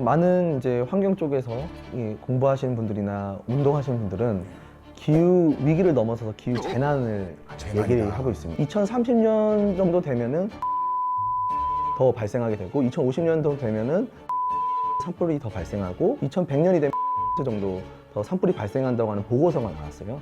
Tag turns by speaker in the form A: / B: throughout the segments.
A: 많은 이제 환경 쪽에서 공부하시는 분들이나 운동하시는 분들은 기후 위기를 넘어서서 기후 재난을 얘기를 하고 있습니다. 2030년 정도 되면은 더 발생하게 되고 2050년도 되면은 산불이 더 발생하고 2100년이 되면 정도 더 산불이 발생한다고 하는 보고서가 나왔어요.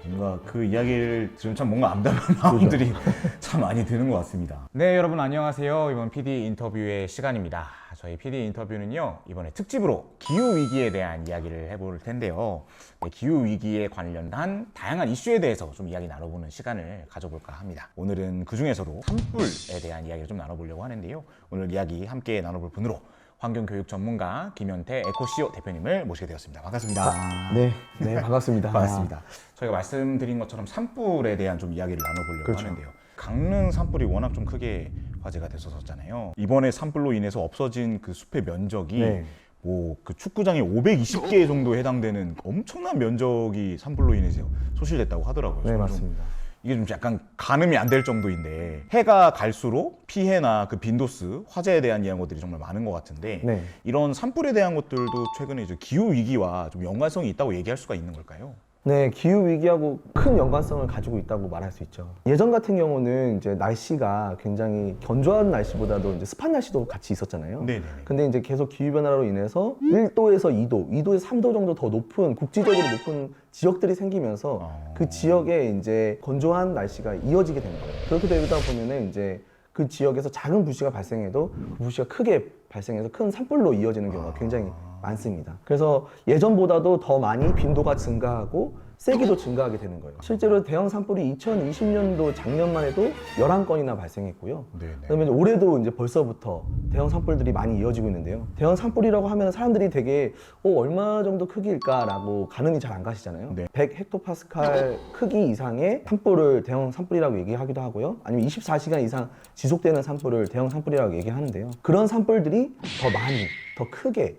B: 뭔가 그 이야기를 들으면 참 뭔가 암담한 마음들이 참 많이 드는 것 같습니다.
C: 네, 여러분 안녕하세요. 이번 PD 인터뷰의 시간입니다. 저희 PD 인터뷰는요, 이번에 특집으로 기후위기에 대한 이야기를 해볼 텐데요. 네, 기후위기에 관련한 다양한 이슈에 대해서 좀 이야기 나눠보는 시간을 가져볼까 합니다. 오늘은 그 중에서도 산불에 대한 이야기를 좀 나눠보려고 하는데요. 오늘 이야기 함께 나눠볼 분으로 환경교육 전문가 김현태 에코시오 대표님을 모시게 되었습니다. 반갑습니다.
A: 네, 반갑습니다.
C: 반갑습니다. 저희가 말씀드린 것처럼 산불에 대한 좀 이야기를 나눠보려고
A: 그렇죠.
C: 하는데요. 강릉 산불이 워낙 좀 크게 화제가 됐었잖아요. 이번에 산불로 인해서 없어진 그 숲의 면적이
A: 네.
C: 뭐 그 축구장이 520개 정도에 해당되는 엄청난 면적이 산불로 인해서 소실됐다고 하더라고요.
A: 네,
C: 저는 좀
A: 맞습니다.
C: 이게 좀 약간 가늠이 안 될 정도인데, 해가 갈수록 피해나 그 빈도수, 화재에 대한 이런 것들이 정말 많은 것 같은데,
A: 네.
C: 이런 산불에 대한 것들도 최근에 이제 기후 위기와 좀 연관성이 있다고 얘기할 수가 있는 걸까요?
A: 네, 기후 위기하고 큰 연관성을 가지고 있다고 말할 수 있죠. 예전 같은 경우는 이제 날씨가 굉장히 건조한 날씨보다도 이제 습한 날씨도 같이 있었잖아요.
C: 네네.
A: 근데 이제 계속 기후 변화로 인해서 1도에서 2도, 2도에서 3도 정도 더 높은 국지적으로 높은 지역들이 생기면서 그 지역에 이제 건조한 날씨가 이어지게 된 거예요. 그렇게 되다 보면은 이제 그 지역에서 작은 불씨가 발생해도 그 불씨가 크게 발생해서 큰 산불로 이어지는 경우가 굉장히 많습니다. 그래서 예전보다도 더 많이 빈도가 증가하고 세기도 증가하게 되는 거예요. 실제로 대형 산불이 2020년도 작년만 해도 11건이나 발생했고요.
C: 네네.
A: 그다음에 올해도 이제 벌써부터 대형 산불들이 많이 이어지고 있는데요. 대형 산불이라고 하면 사람들이 되게 얼마 정도 크기일까라고 가늠이 잘 안 가시잖아요.
C: 네.
A: 100헥토파스칼 크기 이상의 산불을 대형 산불이라고 얘기하기도 하고요. 아니면 24시간 이상 지속되는 산불을 대형 산불이라고 얘기하는데요. 그런 산불들이 더 많이, 더 크게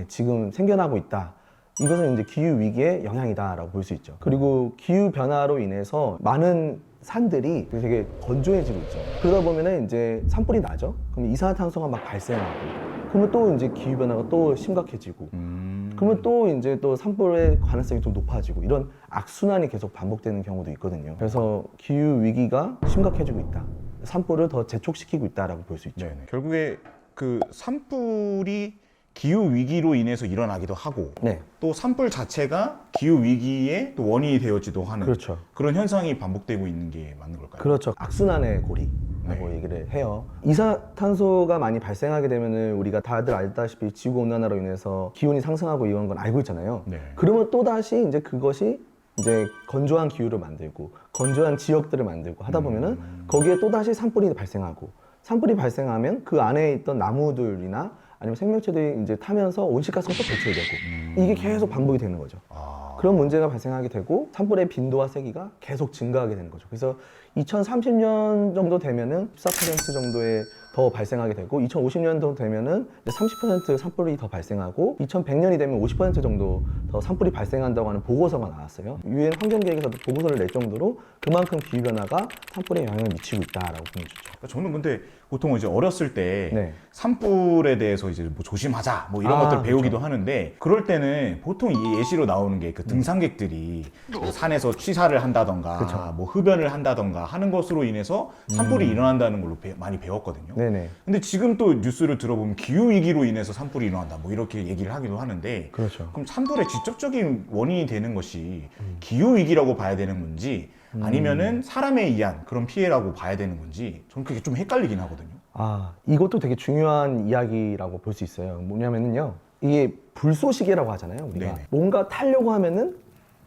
A: 지금 생겨나고 있다. 이것은 이제 기후 위기의 영향이다라고 볼 수 있죠. 그리고 기후 변화로 인해서 많은 산들이 되게 건조해지고 있죠. 그러다 보면은 이제 산불이 나죠. 그럼 이산화탄소가 막 발생하고, 그러면 또 이제 기후 변화가 또 심각해지고, 그러면 또 이제 또 산불의 가능성이 좀 높아지고, 이런 악순환이 계속 반복되는 경우도 있거든요. 그래서 기후 위기가 심각해지고 있다. 산불을 더 재촉시키고 있다라고 볼 수 있죠.
C: 네네. 결국에 그 산불이 기후 위기로 인해서 일어나기도 하고,
A: 네,
C: 또 산불 자체가 기후 위기의 또 원인이 되어지도 하는
A: 그렇죠.
C: 그런 현상이 반복되고 있는 게 맞는 걸까요?
A: 그렇죠. 악순환의 고리라고 얘기를 해요. 이산탄소가 많이 발생하게 되면은 우리가 다들 알다시피 지구 온난화로 인해서 기온이 상승하고 이런 건 알고 있잖아요.
C: 네.
A: 그러면 또 다시 이제 그것이 이제 건조한 기후를 만들고 건조한 지역들을 만들고 하다 보면은 거기에 또 다시 산불이 발생하고, 산불이 발생하면 그 안에 있던 나무들이나 아니면 생명체들이 이제 타면서 온실가스가 또 배출되고, 이게 계속 반복이 되는 거죠. 그런 문제가 발생하게 되고 산불의 빈도와 세기가 계속 증가하게 되는 거죠. 그래서 2030년 정도 되면은 14% 정도의 더 발생하게 되고, 2050년도 되면은 30% 산불이 더 발생하고, 2100년이 되면 50% 정도 더 산불이 발생한다고 하는 보고서가 나왔어요. 유엔 환경계획에서도 보고서를 낼 정도로 그만큼 기후 변화가 산불에 영향을 미치고 있다라고 보여주죠.
C: 저는 근데 보통 이제 어렸을 때
A: 네.
C: 산불에 대해서 이제 뭐 조심하자 뭐 이런 것들을 배우기도 하는데, 그럴 때는 보통 이 예시로 나오는 게 그 등산객들이 뭐 산에서 취사를 한다던가 뭐 흡연을 한다던가 하는 것으로 인해서 산불이 일어난다는 걸로 많이 배웠거든요.
A: 네네.
C: 근데 지금 또 뉴스를 들어보면 기후 위기로 인해서 산불이 일어난다 뭐 이렇게 얘기를 하기도 하는데,
A: 그렇죠.
C: 그럼 산불의 직접적인 원인이 되는 것이 기후 위기라고 봐야 되는 건지 아니면은 사람에 의한 그런 피해라고 봐야 되는 건지, 저는 그게 좀 헷갈리긴 하거든요.
A: 이것도 되게 중요한 이야기라고 볼 수 있어요. 뭐냐면은요, 이게 불쏘시개라고 하잖아요. 우리가
C: 네네.
A: 뭔가 타려고 하면은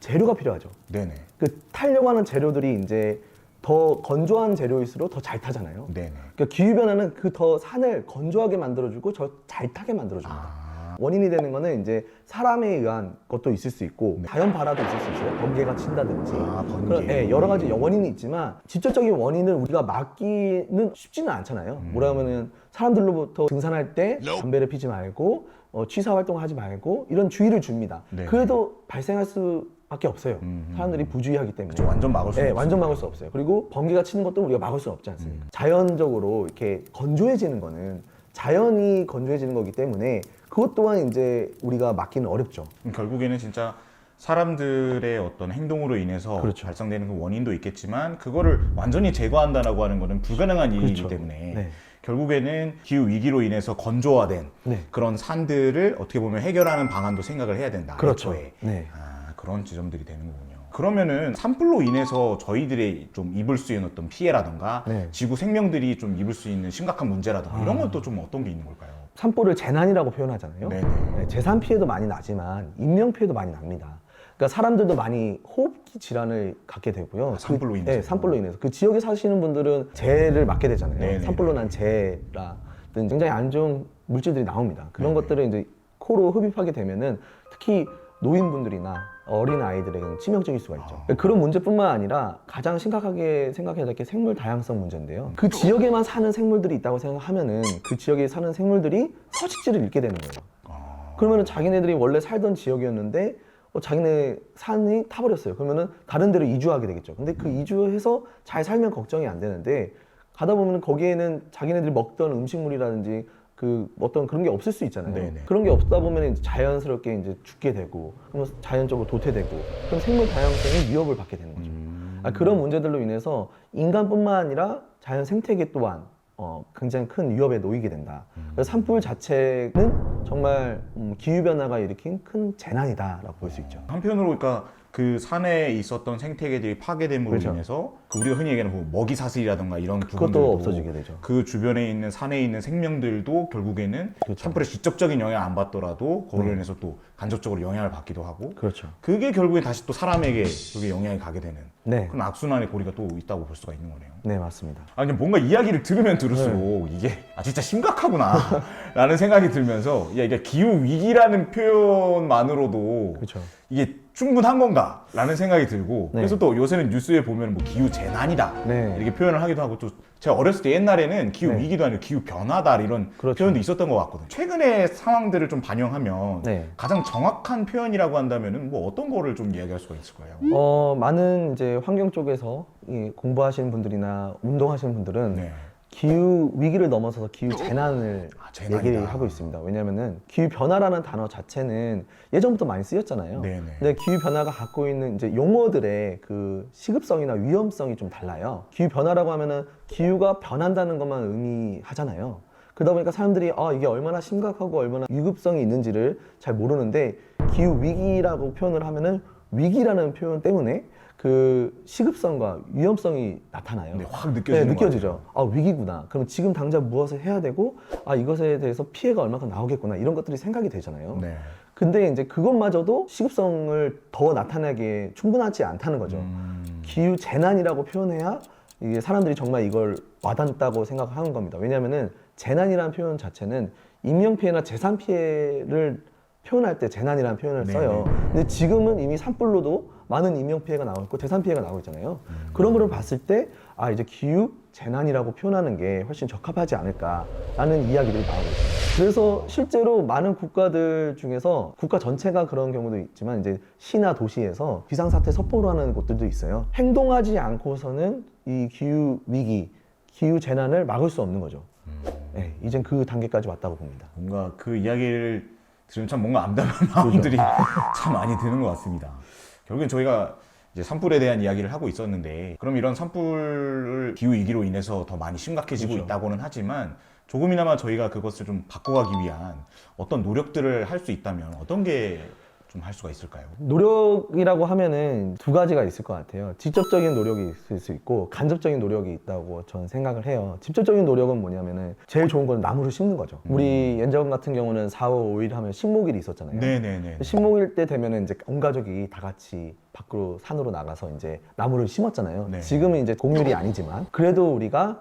A: 재료가 필요하죠.
C: 네네.
A: 그 타려고 하는 재료들이 이제 더 건조한 재료일수록 더 잘 타잖아요.
C: 네네.
A: 그러니까 기후 변화는 그 더 산을 건조하게 만들어주고 잘 타게 만들어줍니다. 원인이 되는 거는 이제 사람에 의한 것도 있을 수 있고, 자연 발화도 있을 수 있어요. 번개가 친다든지.
C: 번개.
A: 여러 가지 원인이 있지만 직접적인 원인을 우리가 막기는 쉽지는 않잖아요. 뭐라면은 사람들로부터 등산할 때 담배를 피지 말고 취사 활동을 하지 말고 이런 주의를 줍니다.
C: 네.
A: 그래도 발생할 수밖에 없어요. 사람들이 부주의하기 때문에.
C: 그쵸, 완전 막을 수는
A: 완전 막을 수 없어요. 그리고 번개가 치는 것도 우리가 막을 수 없지 않습니까? 자연적으로 이렇게 건조해지는 거는 자연이 건조해지는 거기 때문에 그것 또한 이제 우리가 막기는 어렵죠.
C: 결국에는 진짜 사람들의 어떤 행동으로 인해서
A: 그렇죠.
C: 발생되는 그 원인도 있겠지만 그거를 완전히 제거한다라고 하는 것은 불가능한 일이기
A: 그렇죠.
C: 때문에
A: 네.
C: 결국에는 기후 위기로 인해서 건조화된
A: 네.
C: 그런 산들을 어떻게 보면 해결하는 방안도 생각을 해야 된다.
A: 그렇죠.
C: 애초에.
A: 네.
C: 그런 지점들이 되는 거군요. 그러면은 산불로 인해서 저희들이 좀 입을 수 있는 어떤 피해라던가
A: 네.
C: 지구 생명들이 좀 입을 수 있는 심각한 문제라던가 이런 건 또 좀 어떤 게 있는 걸까요?
A: 산불을 재난이라고 표현하잖아요.
C: 네네.
A: 네, 재산 피해도 많이 나지만 인명 피해도 많이 납니다. 그러니까 사람들도 많이 호흡기 질환을 갖게 되고요.
C: 산불로 인해서.
A: 네, 산불로 인해서. 그 지역에 사시는 분들은 재해를 맞게 되잖아요.
C: 네네.
A: 산불로 난 재해라 굉장히 안 좋은 물질들이 나옵니다. 그런 것들을 이제 코로 흡입하게 되면은 특히 노인분들이나 어린 아이들에게는 치명적일 수가 있죠. 그런 문제뿐만 아니라 가장 심각하게 생각해야 될 게 생물 다양성 문제인데요. 그 지역에만 사는 생물들이 있다고 생각하면은 그 지역에 사는 생물들이 서식지를 잃게 되는 거예요. 그러면은 자기네들이 원래 살던 지역이었는데 자기네 산이 타버렸어요. 그러면은 다른 데로 이주하게 되겠죠. 근데 그 이주해서 잘 살면 걱정이 안 되는데 가다 보면 거기에는 자기네들이 먹던 음식물이라든지 그 어떤 그런 게 없을 수 있잖아요.
C: 네네.
A: 그런 게 없다 보면 이제 자연스럽게 이제 죽게 되고 그러면 자연적으로 도태되고 그럼 생물 다양성이 위협을 받게 되는 거죠. 그런 문제들로 인해서 인간뿐만 아니라 자연 생태계 또한 굉장히 큰 위협에 놓이게 된다. 그래서 산불 자체는 정말 기후변화가 일으킨 큰 재난이다라고 볼 수 있죠.
C: 한편으로 그러니까 그 산에 있었던 생태계들이 파괴됨으로
A: 그렇죠.
C: 인해서 그 우리가 흔히 얘기하는 뭐 먹이 사슬이라던가 이런 부분들도
A: 그것도 없어지게 되죠.
C: 그 주변에 있는 산에 있는 생명들도 결국에는
A: 그렇죠.
C: 산불에 직접적인 영향을 안 받더라도 그걸로
A: 네.
C: 인해서 또 간접적으로 영향을 받기도 하고
A: 그렇죠.
C: 그게 결국에 다시 또 사람에게 그게 영향이 가게 되는
A: 네,
C: 그런 악순환의 고리가 또 있다고 볼 수가 있는 거네요.
A: 네 맞습니다.
C: 아니 뭔가 이야기를 들으면 들을수록 이게 진짜 심각하구나 라는 생각이 들면서 야 이게 기후 위기라는 표현만으로도
A: 그렇죠.
C: 이게 충분한 건가 라는 생각이 들고
A: 네.
C: 그래서 또 요새는 뉴스에 보면 뭐 기후 재난이다
A: 네.
C: 이렇게 표현을 하기도 하고 또 제가 어렸을 때 옛날에는 기후
A: 네.
C: 위기도 아니고 기후 변화다 이런
A: 그렇죠.
C: 표현도 있었던 것 같거든요. 최근의 상황들을 좀 반영하면
A: 네.
C: 가장 정확한 표현이라고 한다면은 뭐 어떤 거를 좀 이야기할 수가 있을까요?
A: 많은 이제 환경 쪽에서 공부하시는 분들이나 운동하시는 분들은
C: 네.
A: 기후 위기를 넘어서서 기후 재난을
C: 재난이다.
A: 얘기를 하고 있습니다. 왜냐하면은 기후 변화라는 단어 자체는 예전부터 많이 쓰였잖아요.
C: 네네.
A: 근데 기후 변화가 갖고 있는 이제 용어들의 그 시급성이나 위험성이 좀 달라요. 기후 변화라고 하면은 기후가 변한다는 것만 의미하잖아요. 그러다 보니까 사람들이 이게 얼마나 심각하고 얼마나 위급성이 있는지를 잘 모르는데 기후 위기라고 표현을 하면은 위기라는 표현 때문에 그 시급성과 위험성이 나타나요.
C: 네, 확 느껴지는 것
A: 느껴지죠. 위기구나. 그럼 지금 당장 무엇을 해야 되고, 이것에 대해서 피해가 얼마큼 나오겠구나. 이런 것들이 생각이 되잖아요.
C: 네.
A: 근데 이제 그것마저도 시급성을 더 나타내기에 충분하지 않다는 거죠. 기후 재난이라고 표현해야 이게 사람들이 정말 이걸 와닿다고 생각하는 겁니다. 왜냐하면은 재난이라는 표현 자체는 인명 피해나 재산 피해를 표현할 때 재난이라는 표현을
C: 네,
A: 써요.
C: 네.
A: 근데 지금은 이미 산불로도 많은 인명 피해가 나오고 있고 재산 피해가 나오고 있잖아요. 그런 거를 봤을 때 이제 기후 재난이라고 표현하는 게 훨씬 적합하지 않을까라는 이야기들이 나오고 있습니다. 그래서 실제로 많은 국가들 중에서 국가 전체가 그런 경우도 있지만 이제 시나 도시에서 비상사태 선포를 하는 곳들도 있어요. 행동하지 않고서는 이 기후 위기, 기후 재난을 막을 수 없는 거죠. 네, 이젠 그 단계까지 왔다고 봅니다.
C: 뭔가 그 이야기를 들으면 참 뭔가 암담한 마음들이 참 많이 드는 것 같습니다. 결국엔 저희가 이제 산불에 대한 이야기를 하고 있었는데 그럼 이런 산불을 기후 위기로 인해서 더 많이 심각해지고
A: 그렇죠.
C: 있다고는 하지만 조금이나마 저희가 그것을 좀 바꿔가기 위한 어떤 노력들을 할 수 있다면 어떤 게 좀 할 수가 있을까요?
A: 노력이라고 하면은 두 가지가 있을 것 같아요. 직접적인 노력이 있을 수 있고 간접적인 노력이 있다고 저는 생각을 해요. 직접적인 노력은 뭐냐면은 제일 좋은 건 나무를 심는 거죠. 우리 예전 같은 경우는 4월 5일 하면 식목일이 있었잖아요.
C: 네네네.
A: 식목일 때 되면은 이제 온 가족이 다 같이 밖으로 산으로 나가서 이제 나무를 심었잖아요.
C: 네.
A: 지금은 이제 공휴일이 아니지만 그래도 우리가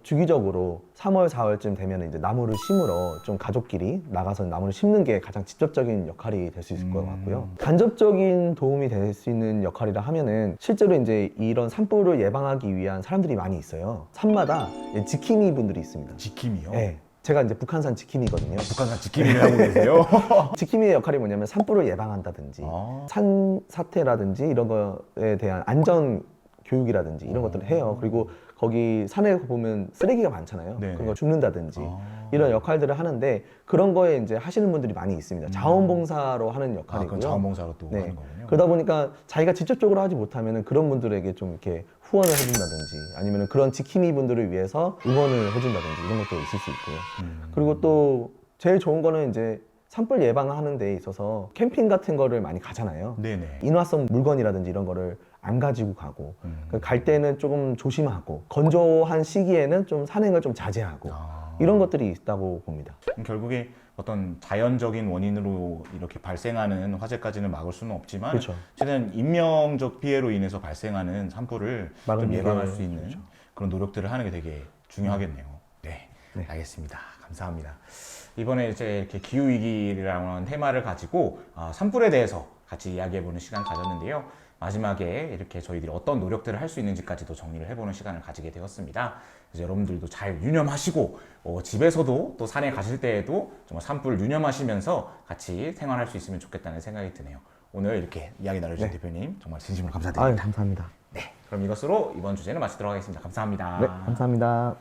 A: 주기적으로 3월, 4월쯤 되면 이제 나무를 심으러 좀 가족끼리 나가서 나무를 심는 게 가장 직접적인 역할이 될 수 있을 것 같고요. 간접적인 도움이 될 수 있는 역할이라 하면은 실제로 이제 이런 산불을 예방하기 위한 사람들이 많이 있어요. 산마다 지킴이 분들이 있습니다.
C: 지킴이요?
A: 네. 제가 이제 북한산 지킴이거든요.
C: 북한산 지킴이를 하고 계세요?
A: 지킴이의 역할이 뭐냐면 산불을 예방한다든지 산 사태라든지 이런 거에 대한 안전 교육이라든지 이런 것들을 해요. 그리고 거기 산에 보면 쓰레기가 많잖아요.
B: 네네.
A: 그런 거 줍는다든지
B: 아.
A: 이런 역할들을 하는데 그런 거에 이제 하시는 분들이 많이 있습니다. 자원봉사로 하는
B: 아,
A: 역할이고요.
B: 그럼 자원봉사로 또
A: 네.
B: 하는 거군요.
A: 그러다 보니까 자기가 직접적으로 하지 못하면 그런 분들에게 좀 이렇게 후원을 해준다든지 아니면 그런 지킴이 분들을 위해서 응원을 해준다든지 이런 것도 있을 수 있고요. 그리고 또 제일 좋은 거는 이제 산불 예방하는 데 있어서 캠핑 같은 거를 많이 가잖아요.
B: 네네.
A: 인화성 물건이라든지 이런 거를 안 가지고 가고 갈 때는 조금 조심하고 건조한 시기에는 좀 산행을 좀 자제하고
B: 아.
A: 이런 것들이 있다고 봅니다.
B: 그럼 결국에 어떤 자연적인 원인으로 이렇게 발생하는 화재까지는 막을 수는 없지만
A: 그렇죠.
B: 최대한 인명적 피해로 인해서 발생하는 산불을 좀
A: 막는 게
B: 예방할 수 있는
A: 그렇죠.
B: 그런 노력들을 하는 게 되게 중요하겠네요. 네,
A: 네.
B: 알겠습니다. 감사합니다. 이번에 이제 이렇게 기후 위기라는 테마를 가지고 산불에 대해서 같이 이야기해보는 시간 가졌는데요. 마지막에 이렇게 저희들이 어떤 노력들을 할 수 있는지까지도 정리를 해보는 시간을 가지게 되었습니다. 그래서 여러분들도 잘 유념하시고 집에서도 또 산에 가실 때에도 정말 산불 유념하시면서 같이 생활할 수 있으면 좋겠다는 생각이 드네요. 오늘 이렇게 이야기 나눠주신
A: 네.
B: 대표님 정말 진심으로
A: 아유,
B: 감사드립니다.
A: 감사합니다.
B: 네, 그럼 이것으로 이번 주제는 마치도록 하겠습니다. 감사합니다.
A: 네, 감사합니다.